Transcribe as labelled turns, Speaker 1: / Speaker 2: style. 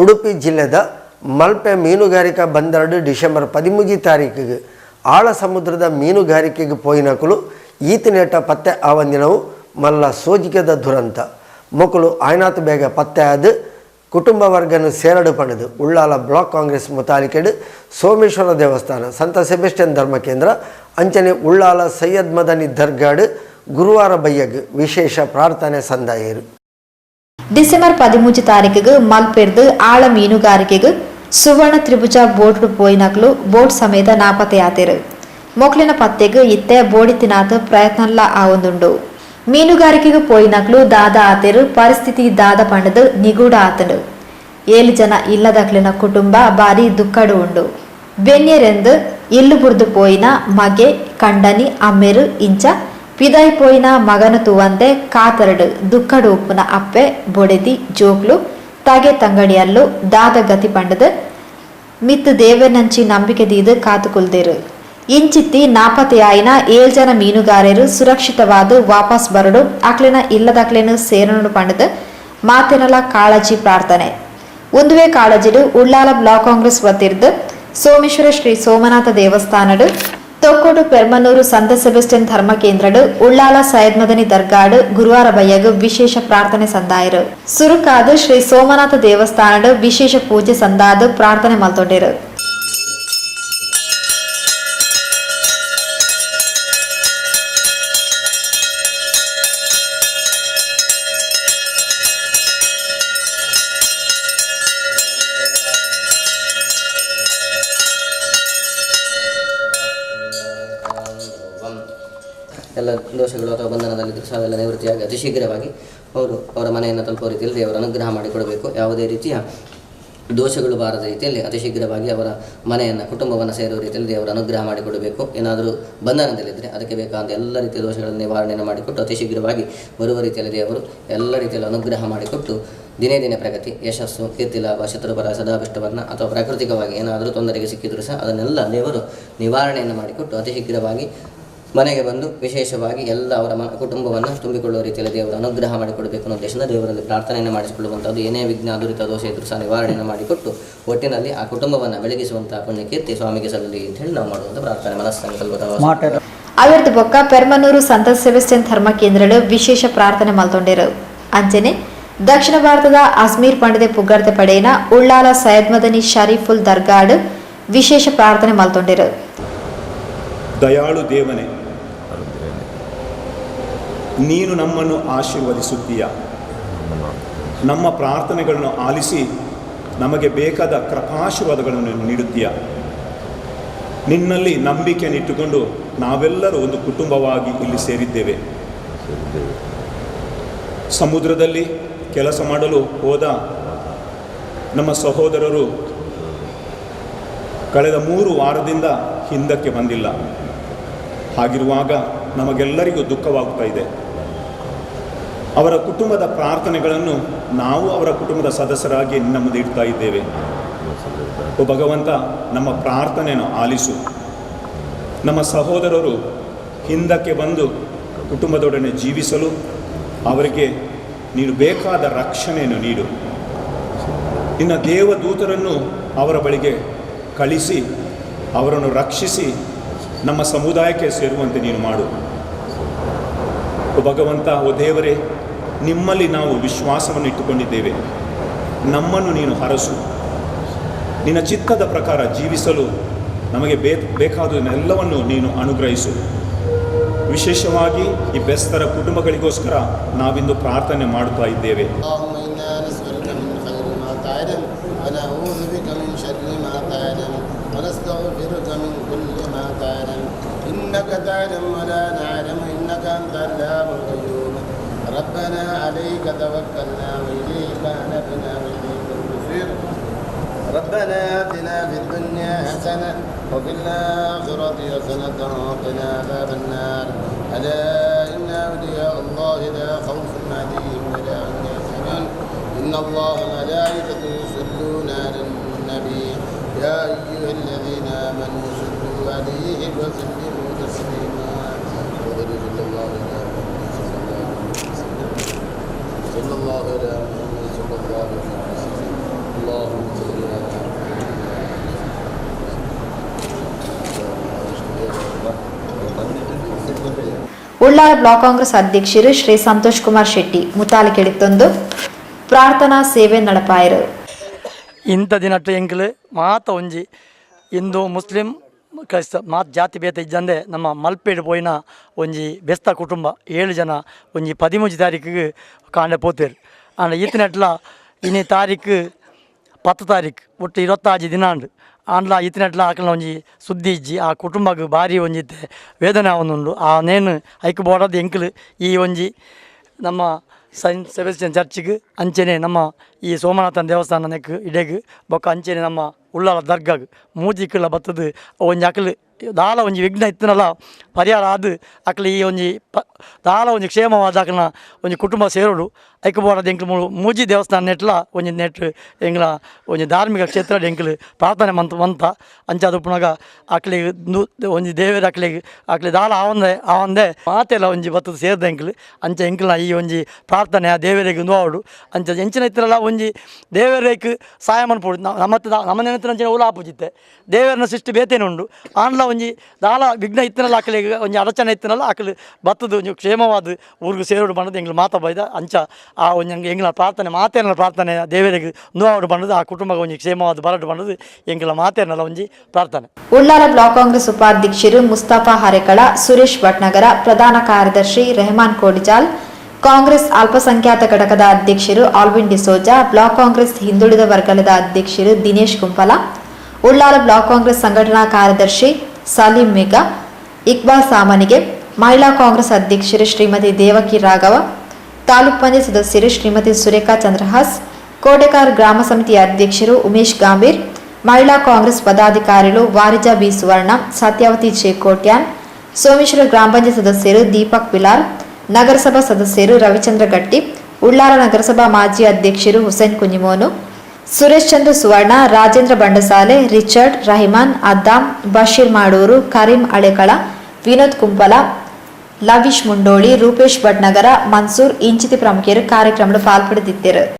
Speaker 1: ಉಡುಪಿ ಜಿಲ್ಲೆದ ಮಲ್ಪೆ ಮೀನುಗಾರಿಕಾ ಬಂದರಡು ಡಿಸೆಂಬರ್ 13 ತಾರೀಕಿಗೆ ಆಳ ಸಮುದ್ರದ ಮೀನುಗಾರಿಕೆಗೆ ಪೋಯಿನಕಲು ಈತನೇಟ ಪತ್ತೆ ಆವಂದಿನವು ಮಲ್ಲ ಸೋಜಿಗೆದ ದುರಂತ ಮೊಕಲು ಆಯ್ನಾತ್ ಬೇಗ ಪತ್ತೆ ಆದ ಕುಟುಂಬ ವರ್ಗನು ಸೇರಡು ಪಡೆದು ಉಳ್ಳಾಲ ಬ್ಲಾಕ್ ಕಾಂಗ್ರೆಸ್ ಮುತಾಲಿಕೆಡು ಸೋಮೇಶ್ವರ ದೇವಸ್ಥಾನ ಸಂತ ಸೆಬೆಸ್ಟಿಯನ್ ಧರ್ಮ ಕೇಂದ್ರ ಅಂಚನೆ ಉಳ್ಳಾಲ ಸೈಯದ್ ಮದನಿ ದರ್ಗಾಡು ಗುರುವಾರ ಬಯ್ಯಗ್ ವಿಶೇಷ ಪ್ರಾರ್ಥನೆ ಸಂದಾಯರು.
Speaker 2: ಡಿಸೆಂಬರ್ 13 ತಾರೀಕಿಗೆ ಮಲ್ಪೆರ್ದು ಆಳ ಮೀನುಗಾರಿಕೆಗೆ ಸುವರ್ಣ ತ್ರಿಭುಜ ಬೋಟ್ ಪೋಯಿನಕ್ಲು ಬೋಟ್ ಸಮೇತ ನಾಪತ್ತೆಯಾತೆರು ಮೊಕ್ಲಿನ ಪತ್ತೆಗೆ ಇತ್ತೆ ಬೋಡಿತಿನಾಥ ಪ್ರಯತ್ನಲ್ಲ ಆವೊಂದುಂಡು. ಮೀನುಗಾರಿಕೆಗೆ ಪೋಯಿನಕ್ಲು ದಾದ ಆತೆರು ಪರಿಸ್ಥಿತಿ ದಾದ ಪಂಡದು ನಿಗೂಢ ಆತನು 7 ಜನ ಇಲ್ಲದಕ್ಲಿನ ಕುಟುಂಬ ಬಾರಿ ದುಃಖಡು ಉಂಡು. ಬೆನ್ಯರೆಂದು ಇಲ್ಲು ಬುರ್ದು ಪೋಯಿನ ಮಗೆ ಕಂಡನಿ ಅಮ್ಮೆರು ಇಂಚ ಪಿದಾಯಿ ಪೋಯಿನ ಮಗನ ತೂವಂತೆ ಕಾತರಡು ದುಃಖಡು ಉಪ್ಪುನ ಅಪ್ಪೆ ಬೊಡೆದಿ ಜೋಕ್ಲು ತಗೆ ತಂಗಡಿಯಲ್ಲು ದಾದ ಗತಿ ಪಂಡದು ಮಿತ್ತು ದೇವನಂಚಿ ನಂಬಿಕೆ ದೀದು ಕಾತುಕುಲ್ದೇರು. ಇಂಚಿತ್ತಿ ನಾಪತ್ತೆಯಾಯಿನ 7 ಜನ ಮೀನುಗಾರರು ಸುರಕ್ಷಿತವಾದ ವಾಪಸ್ ಬರಡು ಅಕ್ಲಿನ ಇಲ್ಲದಕ್ಲೇನು ಸೇರನು ಪಂಡದು ಮಾತಿನಲ ಕಾಳಜಿ ಪ್ರಾರ್ಥನೆ. ಒಂದುವೇ ಕಾಳಜಿಡು ಉಳ್ಳಾಲ ಬ್ಲಾಕ್ ಕಾಂಗ್ರೆಸ್ ವತಿರ್ದು ಸೋಮೇಶ್ವರ ಶ್ರೀ ಸೋಮನಾಥ ದೇವಸ್ಥಾನಡು ತೊಕ್ಕೋಡು ಪೆರ್ಮನೂರು ಸಂತ ಸೆಬೆಸ್ಟಿಯನ್ ಧರ್ಮ ಕೇಂದ್ರಡು ಉಳ್ಳಾಲ ಸೈಯದ್ ಮದನಿ ದರ್ಗಾಡು ಗುರುವಾರ ಬಯ್ಯಗು ವಿಶೇಷ ಪ್ರಾರ್ಥನೆ ಸಂದಾಯರು. ಸುರುಕಾದು ಶ್ರೀ ಸೋಮನಾಥ ದೇವಸ್ಥಾನಡು ವಿಶೇಷ ಪೂಜೆ ಸಂದಾದು ಪ್ರಾರ್ಥನೆ ಮಲ್ತೊಂಡಿರು.
Speaker 3: ಎಲ್ಲ ದೋಷಗಳು ಅಥವಾ ಬಂಧನದಲ್ಲಿದ್ದರೂ ಸಹ ಅವೆಲ್ಲ ನಿವೃತ್ತಿಯಾಗಿ ಅತಿ ಶೀಘ್ರವಾಗಿ ಅವರು ಅವರ ಮನೆಯನ್ನು ತಲುಪುವ ರೀತಿಯಲ್ಲಿ ದೇವರ ಅನುಗ್ರಹ ಮಾಡಿಕೊಡಬೇಕು. ಯಾವುದೇ ರೀತಿಯ ದೋಷಗಳು ಬಾರದ ರೀತಿಯಲ್ಲಿ ಅತಿ ಶೀಘ್ರವಾಗಿ ಅವರ ಮನೆಯನ್ನು ಕುಟುಂಬವನ್ನು ಸೇರುವ ರೀತಿಯಲ್ಲಿ ದೇವರ ಅನುಗ್ರಹ ಮಾಡಿಕೊಡಬೇಕು. ಏನಾದರೂ ಬಂಧನದಲ್ಲಿದ್ದರೆ ಅದಕ್ಕೆ ಬೇಕಾದ ಎಲ್ಲ ರೀತಿಯ ದೋಷಗಳನ್ನು ನಿವಾರಣೆಯನ್ನು ಮಾಡಿಕೊಟ್ಟು ಅತಿ ಶೀಘ್ರವಾಗಿ ಬರುವ ರೀತಿಯಲ್ಲಿ ದೇವರು ಎಲ್ಲ ರೀತಿಯಲ್ಲಿ ಅನುಗ್ರಹ ಮಾಡಿಕೊಟ್ಟು ದಿನೇ ದಿನೇ ಪ್ರಗತಿ, ಯಶಸ್ಸು, ಕೀರ್ತಿ ಲಾಭ, ಶತ್ರುಪರ ಸದಾಭಿಷ್ಟವನ್ನು ಅಥವಾ ಪ್ರಾಕೃತಿಕವಾಗಿ ಏನಾದರೂ ತೊಂದರೆಗೆ ಸಿಕ್ಕಿದರೂ ಸಹ ಅದನ್ನೆಲ್ಲ ದೇವರು ನಿವಾರಣೆಯನ್ನು ಮಾಡಿಕೊಟ್ಟು ಅತಿ ಶೀಘ್ರವಾಗಿ ಮನೆಗೆ ಬಂದು ವಿಶೇಷವಾಗಿ ಎಲ್ಲ ಅವರ ಕುಟುಂಬವನ್ನು ತುಂಬಿಕೊಳ್ಳುವ ರೀತಿಯಲ್ಲಿ ದೇವರ ಅನುಗ್ರಹ ಮಾಡಿಕೊಡಬೇಕು ಅನ್ನೋ ಉದ್ದೇಶದಿಂದ ದೇವರಲ್ಲಿ ಪ್ರಾರ್ಥನೆಯನ್ನು ಮಾಡಿಸಿಕೊಳ್ಳುವಂಥದ್ದು. ಏನೇ ವಿಘ್ನ ದುರಿತ ದೋಷ ಇದ್ದರೂ ಸಹ ನಿವಾರಣೆಯನ್ನು ಮಾಡಿಕೊಟ್ಟು ಒಟ್ಟಿನಲ್ಲಿ ಆ ಕುಟುಂಬವನ್ನು ಬೆಳಗಿಸುವಂತಹ ಪುಣ್ಯ ಕೀರ್ತಿ ಸ್ವಾಮಿಗೆ ಸಲ್ಲಲಿ ಅಂತ ಹೇಳಿ ನಾವು ಮಾಡುವಂಥ ಪ್ರಾರ್ಥನೆ ಮನಸ್ಸಂಕಲ್ಪ.
Speaker 2: ಅವಿರ್ದು ಬೊಕ್ಕ ಪೆರ್ಮನೂರು ಸಂತ ಸೆಬೆಸ್ಟಿಯನ್ ಧರ್ಮ ಕೇಂದ್ರಡು ವಿಶೇಷ ಪ್ರಾರ್ಥನೆ ಮಲ್ತೊಂಡಿರು. ಅಂಚನೆ ದಕ್ಷಿಣ ಭಾರತದ ಅಜ್ಮೀರ್ ಪಂಡಿತೆ ಪುಗ್ಗರ್ತೆ ಪಡೆಯಿನ ಉಳ್ಳಾಲ ಸೈಯದ್ ಮದನಿ ಶರೀಫುಲ್ ದರ್ಗಾಡು ವಿಶೇಷ ಪ್ರಾರ್ಥನೆ ಮಲ್ತೊಂಡಿರು.
Speaker 4: ದಯಾಳು ದೇವನೇ, ನೀನು ನಮ್ಮನ್ನು ಆಶೀರ್ವದಿಸುತ್ತೀಯ. ನಮ್ಮ ಪ್ರಾರ್ಥನೆಗಳನ್ನು ಆಲಿಸಿ ನಮಗೆ ಬೇಕಾದ ಕೃಪಾಶೀರ್ವಾದಗಳನ್ನು ನೀಡುತ್ತೀಯ. ನಿನ್ನಲ್ಲಿ ನಂಬಿಕೆಯನ್ನಿಟ್ಟುಕೊಂಡು ನಾವೆಲ್ಲರೂ ಒಂದು ಕುಟುಂಬವಾಗಿ ಇಲ್ಲಿ ಸೇರಿದ್ದೇವೆ. ಸಮುದ್ರದಲ್ಲಿ ಕೆಲಸ ಮಾಡಲು ಹೋದ ನಮ್ಮ ಸಹೋದರರು ಕಳೆದ 3 ವಾರದಿಂದ ಹಿಂದಕ್ಕೆ ಬಂದಿಲ್ಲ. ಹಾಗಿರುವಾಗ ನಮಗೆಲ್ಲರಿಗೂ ದುಃಖವಾಗ್ತಾ ಇದೆ. ಅವರ ಕುಟುಂಬದ ಪ್ರಾರ್ಥನೆಗಳನ್ನು ನಾವು ಅವರ ಕುಟುಂಬದ ಸದಸ್ಯರಾಗಿ ನಿನ್ನ ಮುಂದೆ ಇಡ್ತಾ ಇದ್ದೇವೆ. ಓ ಭಗವಂತ, ನಮ್ಮ ಪ್ರಾರ್ಥನೆಯನ್ನು ಆಲಿಸು. ನಮ್ಮ ಸಹೋದರರು ಹಿಂದಕ್ಕೆ ಬಂದು ಕುಟುಂಬದೊಡನೆ ಜೀವಿಸಲು ಅವರಿಗೆ ನೀನು ಬೇಕಾದ ರಕ್ಷಣೆಯನ್ನು ನೀಡು. ನಿನ್ನ ದೇವದೂತರನ್ನು ಅವರ ಬಳಿಗೆ ಕಳಿಸಿ ಅವರನ್ನು ರಕ್ಷಿಸಿ ನಮ್ಮ ಸಮುದಾಯಕ್ಕೆ ಸೇರುವಂತೆ ನೀನು ಮಾಡು. ಓ ಭಗವಂತ, ಓ ದೇವರೇ, ನಿಮ್ಮಲ್ಲಿ ನಾವು ವಿಶ್ವಾಸವನ್ನು ಇಟ್ಟುಕೊಂಡಿದ್ದೇವೆ. ನಮ್ಮನ್ನು ನೀನು ಹರಸು. ನಿನ್ನ ಚಿತ್ತದ ಪ್ರಕಾರ ಜೀವಿಸಲು ನಮಗೆ ಬೇಕಾದುದನ್ನೆಲ್ಲವನ್ನು ನೀನು ಅನುಗ್ರಹಿಸು. ವಿಶೇಷವಾಗಿ ಈ ಬೆಸ್ತರ ಕುಟುಂಬಗಳಿಗೋಸ್ಕರ ನಾವಿಂದು ಪ್ರಾರ್ಥನೆ ಮಾಡುತ್ತಾ ಇದ್ದೇವೆ.
Speaker 5: إنك تعلم ولا نعلم إنك أنت علام الغيوب ربنا عليك توكلنا وإليك أنبنا وإليك المصير ربنا آتنا في الدنيا حسنة وفي الآخرة حسنة وقنا عذاب النار ألا إن أولياء الله لا خوف عليهم ولا هم يحزنون إن الله وملائكته يصلون على النبي يا أيها الذين آمنوا صلوا عليه وسلموا تسليما صلى الله عليه وسلم
Speaker 2: ಉಳ್ಳಾಲ ಬ್ಲಾಕ್ ಕಾಂಗ್ರೆಸ್ ಅಧ್ಯಕ್ಷರು ಶ್ರೀ ಸಂತೋಷ್ ಕುಮಾರ್ ಶೆಟ್ಟಿ ಮುತಾಲಿಕೆಡಿತ್ತೊಂದು ಪ್ರಾರ್ಥನಾ ಸೇವೆ ನಡಪಾಯರು.
Speaker 6: ಇಂಥ ದಿನಟ್ಟು ಎಂಕಲು ಮಾತ ಒಂಜಿ ಹಿಂದೂ ಮುಸ್ಲಿಂ ಕ್ರೈಸ್ತ ಮಾತು ಜಾತಿ ಭೇದ ಇದ್ದಂದೆ ನಮ್ಮ ಮಲ್ಪೇಡ್ ಪೋಯಿನ ಒಂಜಿ ಬೆಸ್ತ ಕುಟುಂಬ 7 ಜನ ಒಂಜಿ 13 ತಾರೀಕಿಗೆ ಕಾಂಡೆ ಪೋತೇರು. ಆಂಡ ಈತನೆಟ್ಲ ಇನ್ನೇ ತಾರೀಕು 10 ತಾರೀಕು ಒಟ್ಟು 26 ದಿನ ಅಂಡು ಆಂಡ್ಲ ಈತನೆಟ್ಲ ಆಕಲ್ನ ಒಂಜಿ ಸುದ್ದಿ ಇಜ್ಜಿ ಆ ಕುಟುಂಬಕ್ಕೆ ಭಾರಿ ಒಂಜಿತ್ತೆ ವೇದನೆ ಆವೊಂದುಂಡು. ಆ ನೇನು ಐಕ್ ಬೋಡದು ಎಂಕಲು ಈ ಒಂಜಿ ನಮ್ಮ ಸೈಂಟ್ ಸೆಬೆಸ್ಟಿಯನ್ ಚರ್ಚಿಗೆ ಅಂಚೆನೆ ನಮ್ಮ ಈ ಸೋಮನಾಥನ ದೇವಸ್ಥಾನ ನೆಕ್ ಇಡೆಗ್ ಬೊಕ್ಕ ಅಂಚೆನೆ ನಮ್ಮ ಉಳ್ಳಾಲ ದರ್ಗಾಗ್ ಮೂಜಿಕ್ಕೆಲ್ಲ ಬತ್ತದು ಒಂಜಿ ಅಕಲು ದಾಲ ಒಂಜಿ ವಿಘ್ನ ಇತ್ತನಲ್ಲ ಪರಿಹಾರ ಆದು ಅಕಲು ಈ ಒಂಜಿ ದಾಲ ಒಂಜಿ ಕ್ಷೇಮವಾದ ಅಕಲ್ನ ಒಂಜಿ ಕುಟುಂಬ ಸೇರೋಡು ಐಕ್ ಬೋಡದು ಎಂಕ್ಲು ಮೂಜಿ ದೇವಸ್ಥಾನ ನೆಟ್ಲ ಒಂಜಿ ನೆಟ್ ಎಂಗ್ಲ ಒಂಜಿ ಧಾರ್ಮಿಕ ಕ್ಷೇತ್ರ ಎಂಕ್ಲು ಪ್ರಾರ್ಥನೆ ಮಂತ ಅಂಚಾದ ಪುನಗ ಅಕ್ಲಿಗೆ ಒಂಜಿ ದೇವರ ಅಕ್ಲಿ ದಾಲ ಆವಂದೆ ಮಾತೆಲ್ಲ ಒಂಜಿ ಬತ್ತದು ಸೇರ್ದ ಎಂಕ್ಲು ಅಂಚ ಎಂಕ್ಲ ಈ ಒಂಜಿ ಪ್ರಾರ್ಥನೆ ಆ ದೇವರಿಗೆ ನೋಡು ಅಂಚ ಎಂಚಿನ ಇತ್ತರಲ್ಲ ಒಂಜಿ ದೇವರೇಕ್ ಸಹಾಯ ಮನ್ಪೋಡು ನಮ್ಮ ನೆನತಿನ ಉಲ ಆಪುಜಿತ್ತೆ ದೇವರನ್ನ ಸೃಷ್ಟಿ ಬೇತೇನೆ ಉಂಡು ಆಂಡ್ಲ ಒಂಜಿ ದಾಲ ವಿಘ್ನ ಇತ್ತನಲ್ಲ ಅಕ್ಲಿಗೆ ಒಂಜಿ ಅಡಚಣೆ ಇತ್ತನಲ್ಲ ಅಕ್ಲು ಬತ್ತದು ಒಂಜಿ ಕ್ಷೇಮವಾದ ಊರಿಗೆ ಸೇರೋಡು ಬಣ್ಣದು ಎಂಗ್ಲು ಮಾತಾ ಬೈದ ಅಂಚ ಆ ಒಂಜಿ ಎಂಗ್ಲ ಪ್ರಾರ್ಥನೆ ಮಾತೇನ ಪ್ರಾರ್ಥನೆ ದೇವರಿಗೆ ನೋಡು ಬಣ್ಣದು ಆ ಕುಟುಂಬಕ್ಕೆ ಒಂಜಿ ಕ್ಷೇಮವಾದ ಬರಡು ಬಣ್ಣದು ಎಂಗ್ಲ ಮಾತೇನಲ್ಲ ಒಂಜಿ ಪ್ರಾರ್ಥನೆ.
Speaker 2: ಉಳ್ಳಾಲ ಬ್ಲಾಕ್ ಕಾಂಗ್ರೆಸ್ ಉಪಾಧ್ಯಕ್ಷರು ಮುಸ್ತಫಾ ಹರೇಕಳ, ಸುರೇಶ್ ಭಟ್ನಗರ, ಪ್ರಧಾನ ಕಾರ್ಯದರ್ಶಿ ರೆಹಮಾನ್ ಕೋಡಿಜಾಲ್, ಕಾಂಗ್ರೆಸ್ ಅಲ್ಪಸಂಖ್ಯಾತ ಘಟಕದ ಅಧ್ಯಕ್ಷರು ಆಲ್ವಿನ್ ಡಿಸೋಜಾ, ಬ್ಲಾಕ್ ಕಾಂಗ್ರೆಸ್ ಹಿಂದುಳಿದ ವರ್ಗದ ಅಧ್ಯಕ್ಷರು ದಿನೇಶ್ ಕುಂಪಲ, ಉಳ್ಳಾಲ ಬ್ಲಾಕ್ ಕಾಂಗ್ರೆಸ್ ಸಂಘಟನಾ ಕಾರ್ಯದರ್ಶಿ ಸಲೀಂ ಮಿಗ, ಇಕ್ಬಾಲ್ ಸಾಮನಿಗೆ, ಮಹಿಳಾ ಕಾಂಗ್ರೆಸ್ ಅಧ್ಯಕ್ಷರು ಶ್ರೀಮತಿ ದೇವಕಿ ರಾಘವ, ತಾಲೂಕ್ ಪಂಚಾಯತ್ ಸದಸ್ಯರು ಶ್ರೀಮತಿ ಸುರೇಖಾ ಚಂದ್ರಹಾಸ್, ಕೋಟೆಕಾರ್ ಗ್ರಾಮ ಸಮಿತಿ ಅಧ್ಯಕ್ಷರು ಉಮೇಶ್ ಗಾಂಭೀರ್, ಮಹಿಳಾ ಕಾಂಗ್ರೆಸ್ ಪದಾಧಿಕಾರಿಗಳು ವಾರಿಜಾ ಬಿ ಸುವರ್ಣ, ಸತ್ಯಾವತಿ ಜೆ ಕೋಟ್ಯಾನ್, ಸೋಮೇಶ್ವರ ಗ್ರಾಮ ಪಂಚಾಯತ್ ಸದಸ್ಯರು ದೀಪಕ್ ಪಿಲಾರ್, ನಗರಸಭಾ ಸದಸ್ಯರು ರವಿಚಂದ್ರ ಗಟ್ಟಿ, ಉಳ್ಳಾಲ ನಗರಸಭಾ ಮಾಜಿ ಅಧ್ಯಕ್ಷರು ಹುಸೇನ್ ಕುಂಜಿಮೋನು, ಸುರೇಶ್ ಚಂದ್ರ ಸುವರ್ಣ, ರಾಜೇಂದ್ರ ಬಂಡಸಾಲೆ, ರಿಚರ್ಡ್, ರಹಿಮಾನ್, ಅದ್ದಾಂ, ಬಶೀರ್ ಮಾಡೂರು, ಕರೀಂ ಅಳೆಕಳ, ವಿನೋದ್ ಕುಂಪಲ, ಲವೀಶ್ ಮುಂಡೋಳಿ, ರೂಪೇಶ್ ಭಟ್ನಗರ, ಮನ್ಸೂರ್ ಇಂಚಿತಿ ಪ್ರಮುಖರು ಕಾರ್ಯಕ್ರಮದಲ್ಲಿ ಪಾಲ್ಪಡೆದಿದ್ದರು.